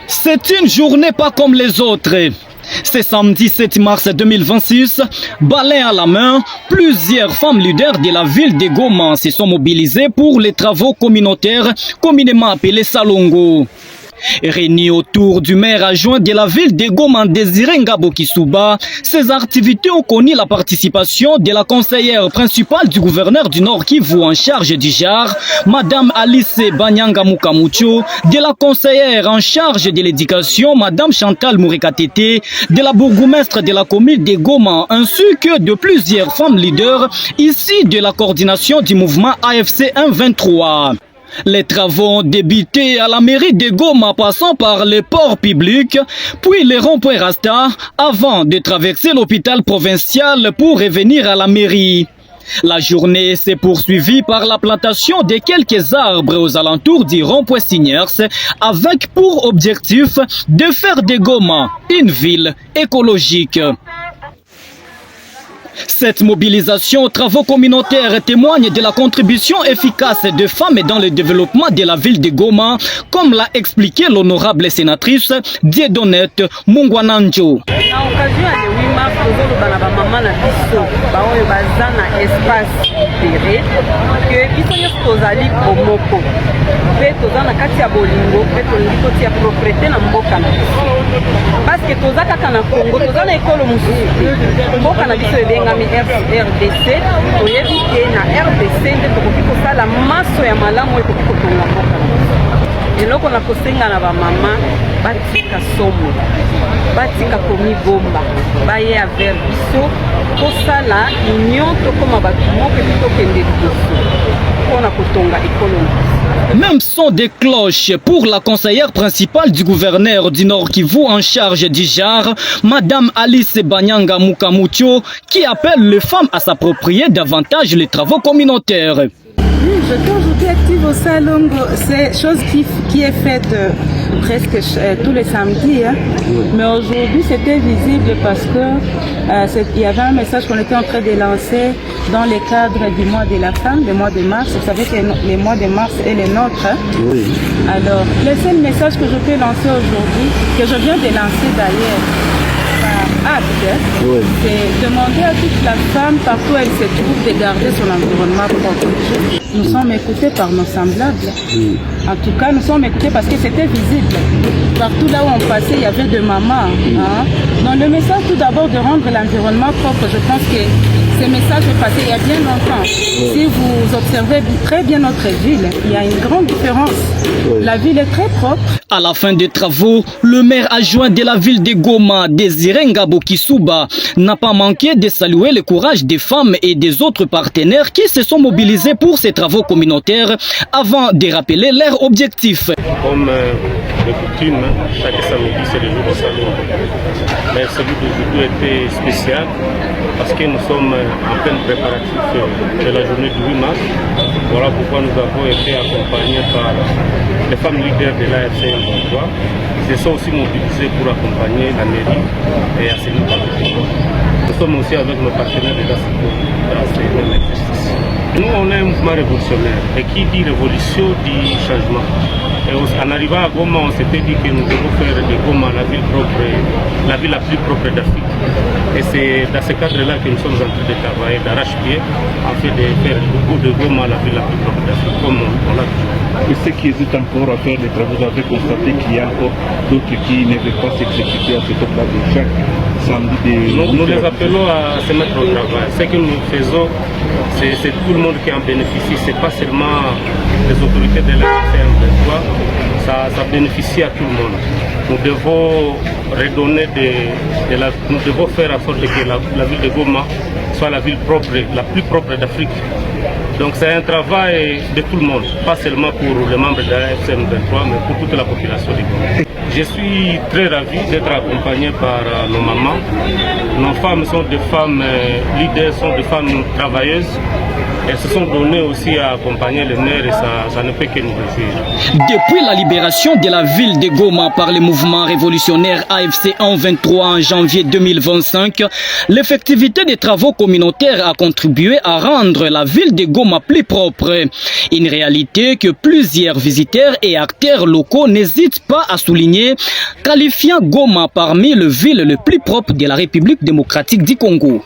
C'est une journée pas comme les autres. C'est samedi 7 mars 2026, balai à la main, plusieurs femmes leaders de la ville de Goma se sont mobilisées pour les travaux communautaires communément appelés Salongo. Réunis autour du maire adjoint de la ville de Goma, Désiré Ngabo Kisuba, ces activités ont connu la participation de la conseillère principale du gouverneur du Nord Kivu en charge du JAR, Madame Alice Banyanga Mukamucho, de la conseillère en charge de l'éducation, Madame Chantal Mourikatete, de la bourgmestre de la commune de Goma, ainsi que de plusieurs femmes leaders ici de la coordination du mouvement AFC 123. Les travaux ont débuté à la mairie de Goma, passant par les ports publics, puis les ronds-points Rasta, avant de traverser l'hôpital provincial pour revenir à la mairie. La journée s'est poursuivie par la plantation de quelques arbres aux alentours du rond-point Signers, avec pour objectif de faire de Goma une ville écologique. Cette mobilisation aux travaux communautaires témoigne de la contribution efficace des femmes dans le développement de la ville de Goma, comme l'a expliqué l'honorable sénatrice Dieudonnette Mungwananjo. RDC, toyebi ke na RDC nde tokoki kosala maso ya malamu ekoki kotonga mboka. Eloko na kosenga na bamama batika somo, batika komibomba, baye aver biso kosala union tokoma bato moko epi tokende liboso mpona kotonga économie. Même son des cloches pour la conseillère principale du gouverneur du Nord Kivu en charge du JAR, Madame Alice Banyanga Mukamucho, qui appelle les femmes à s'approprier davantage les travaux communautaires. Oui, je suis aujourd'hui active au Salongo. C'est chose qui est faite presque tous les samedis. Hein. Oui. Mais aujourd'hui, c'était visible parce que il y avait un message qu'on était en train de lancer dans le cadre du mois de la femme, le mois de mars. Vous savez que le mois de mars est le nôtre. Hein. Oui. Alors, le seul message que je peux lancer aujourd'hui, que je viens de lancer d'ailleurs, oui. C'est demander à toute la femme, partout où elle se trouve, de garder son environnement propre. Nous sommes écoutés par nos semblables. Oui. En tout cas, nous sommes écoutés parce que c'était visible. Partout là où on passait, il y avait des mamans. Oui. Hein? Donc le message tout d'abord de rendre l'environnement propre, je pense que ce message est passé il y a bien longtemps. Oui. Si vous observez très bien notre ville, il y a une grande différence. Oui. La ville est très propre. À la fin des travaux, le maire adjoint de la ville de Goma, Désiré Ngabo Kisuba, n'a pas manqué de saluer le courage des femmes et des autres partenaires qui se sont mobilisés pour ces travaux communautaires avant de rappeler leur objectif. Comme de coutume, chaque samedi c'est le jour du salon. Mais celui d'aujourd'hui était spécial parce que nous sommes en pleine préparatif de la journée du 8 mars. Voilà pourquoi nous avons été accompagnés par les femmes leaders de l'AFC 123. Ils se sont aussi mobilisés pour accompagner la mairie et assainir par le pays. Nous sommes aussi avec nos partenaires de la sécurité dans ces mêmes exercices. Nous, on est un mouvement révolutionnaire et qui dit révolution dit changement. Et en arrivant à Goma, on s'était dit que nous devons faire de Goma la ville propre, la ville la plus propre d'Afrique. Et c'est dans ce cadre-là que nous sommes en train de travailler d'arrache-pied afin de faire de Goma la ville la plus propre d'Afrique, comme on l'a dit. Et ceux qui hésitent encore à faire les travaux, vous avez constaté qu'il y a encore d'autres qui ne veulent pas s'exécuter à ce top-là de chaque samedi. Nous les appelons à se mettre au travail. Ce que nous faisons, c'est tout le monde qui en bénéficie. Ce n'est pas seulement les autorités de la CM23, ça bénéficie à tout le monde. Nous devons redonner nous devons faire en sorte que la ville de Goma soit la ville propre, la plus propre d'Afrique. Donc c'est un travail de tout le monde, pas seulement pour les membres de la FCM23, mais pour toute la population du Goma. Je suis très ravi d'être accompagné par nos mamans. Nos femmes sont des femmes leaders, sont des femmes travailleuses. Elles se sont données aussi à accompagner le maire et ça ne peut que nous réjouir. Depuis la libération de la ville de Goma par le mouvement révolutionnaire AFC 123 en janvier 2025, l'effectivité des travaux communautaires a contribué à rendre la ville de Goma Goma plus propre. Une réalité que plusieurs visiteurs et acteurs locaux n'hésitent pas à souligner, qualifiant Goma parmi les villes les plus propres de la République démocratique du Congo.